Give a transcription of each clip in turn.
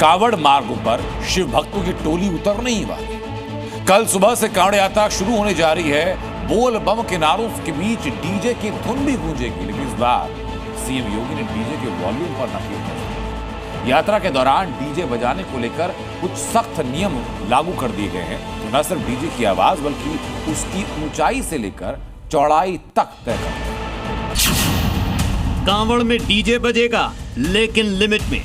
कांवड़ मार्गों पर शिव भक्तों की टोली उतर नहीं वाली। कल सुबह से कांवड़ यात्रा शुरू होने जा रही है। बोल बम के नारों के बीच डीजे की धुन भी गूंजेगी, लेकिन इस बार सीएम योगी ने डीजे के वॉल्यूम पर नकेल कसी। यात्रा के दौरान डीजे बजाने को लेकर कुछ सख्त नियम लागू कर दिए गए हैं। तो न सिर्फ डीजे की आवाज बल्कि उसकी ऊंचाई से लेकर चौड़ाई तक तय करते हैं। कांवड़ में डीजे बजेगा लेकिन लिमिट में।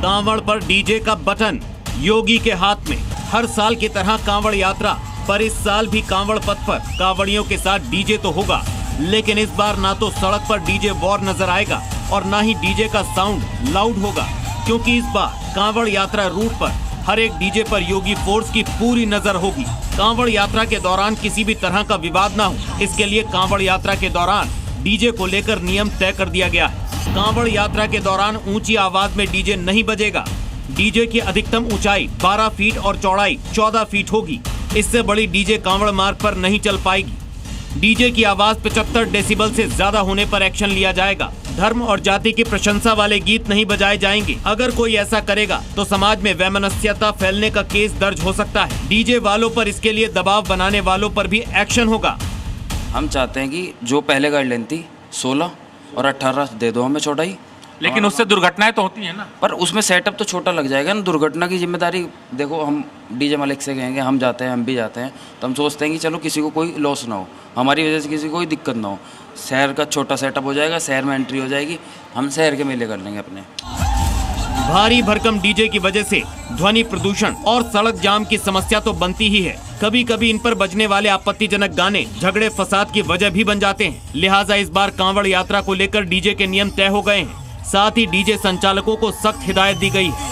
कांवड़ पर डीजे का बटन योगी के हाथ में। हर साल की तरह कांवड़ यात्रा पर इस साल भी कांवड़ पथ पर कांवड़ियों के साथ डीजे तो होगा, लेकिन इस बार ना तो सड़क पर डीजे वॉर नजर आएगा और ना ही डीजे का साउंड लाउड होगा, क्योंकि इस बार कांवड़ यात्रा रूट पर हर एक डीजे पर योगी फोर्स की पूरी नजर होगी। कांवड़ यात्रा के दौरान किसी भी तरह का विवाद ना हो, इसके लिए कांवड़ यात्रा के दौरान डीजे को लेकर नियम तय कर दिया गया है। कांवड़ यात्रा के दौरान ऊंची आवाज में डीजे नहीं बजेगा। डीजे की अधिकतम ऊंचाई 12 फीट और चौड़ाई 14 फीट होगी। इससे बड़ी डीजे कांवड़ मार्ग पर नहीं चल पाएगी। डीजे की आवाज 75 डेसिबल से ज्यादा होने पर एक्शन लिया जाएगा। धर्म और जाति की प्रशंसा वाले गीत नहीं बजाए जाएंगे। अगर कोई ऐसा करेगा तो समाज में वैमनस्यता फैलने का केस दर्ज हो सकता है। डीजे वालों पर इसके लिए दबाव बनाने वालों पर भी एक्शन होगा। हम चाहते हैं कि जो पहले गाइडलाइन थी 16 और 18 दे दो हमें चौड़ाई, लेकिन उससे दुर्घटनाएं तो होती हैं ना। पर उसमें सेटअप तो छोटा लग जाएगा ना। दुर्घटना की जिम्मेदारी देखो, हम डीजे मालिक से कहेंगे हम जाते हैं, हम भी जाते हैं, तो हम सोचते हैं कि चलो किसी को कोई लॉस ना हो, हमारी वजह से किसी को कोई दिक्कत ना हो। शहर का छोटा सेटअप हो जाएगा, शहर में एंट्री हो जाएगी, हम शहर के मेले कर लेंगे अपने। भारी भरकम डीजे की वजह से ध्वनि प्रदूषण और सड़क जाम की समस्या तो बनती ही है। कभी कभी इन पर बजने वाले आपत्तिजनक गाने झगड़े फसाद की वजह भी बन जाते हैं। लिहाजा इस बार कांवड़ यात्रा को लेकर डीजे के नियम तय हो गए हैं। साथ ही डीजे संचालकों को सख्त हिदायत दी गई है।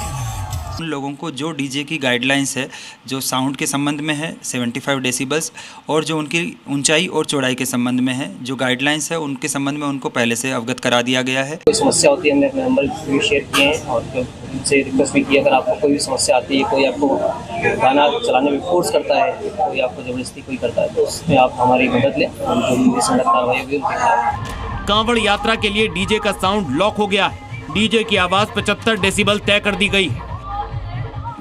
उन लोगों को जो डीजे की गाइडलाइंस है, जो साउंड के संबंध में है 75 डेसिबल्स, और जो उनकी ऊंचाई और चौड़ाई के संबंध में है जो गाइडलाइंस है, उनके संबंध में उनको पहले से अवगत करा दिया गया है। कोई समस्या होती है हमने अपने नंबर भी शेयर किए हैं और उनसे रिक्वेस्ट भी की है, अगर आपको कोई भी समस्या आती है, कोई आपको गाना चलाने में फोर्स करता है, कोई आपको जबरदस्ती कोई करता है, तो उसमें आप हमारी मदद लें। हम जो भी सड़क कार्रवाई होगी उनके खिलाफ। कांवड़ यात्रा के लिए डीजे का साउंड लॉक हो गया है। डीजे की आवाज 75 डेसिबल तय कर दी गई है।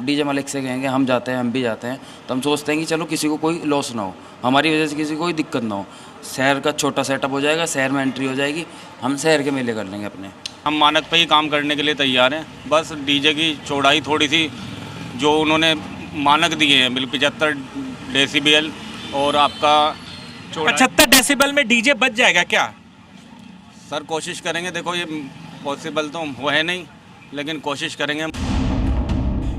डीजे मालिक से कहेंगे हम जाते हैं, हम भी जाते हैं, तो हम सोचते हैं कि चलो किसी को कोई लॉस ना हो, हमारी वजह से किसी को कोई दिक्कत ना हो। शहर का छोटा सेटअप हो जाएगा, शहर में एंट्री हो जाएगी, हम शहर के मेले कर लेंगे अपने। हम मानक पे ही काम करने के लिए तैयार हैं। बस डीजे की चौड़ाई थोड़ी सी जो उन्होंने मानक दिए हैं, बिल्कुल 75 डेसिबल और आपका 75 डेसिबल में डीजे बज जाएगा क्या? सर कोशिश करेंगे। देखो ये पॉसिबल तो वो है नहीं, लेकिन कोशिश करेंगे।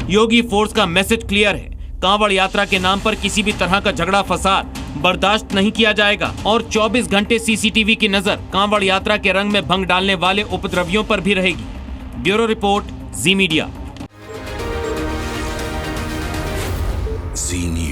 योगी फोर्स का मैसेज क्लियर है। कांवड़ यात्रा के नाम पर किसी भी तरह का झगड़ा फसाद बर्दाश्त नहीं किया जाएगा और 24 घंटे सीसीटीवी की नजर कांवड़ यात्रा के रंग में भंग डालने वाले उपद्रवियों पर भी रहेगी। ब्यूरो रिपोर्ट, जी मीडिया। जी न्यूज़।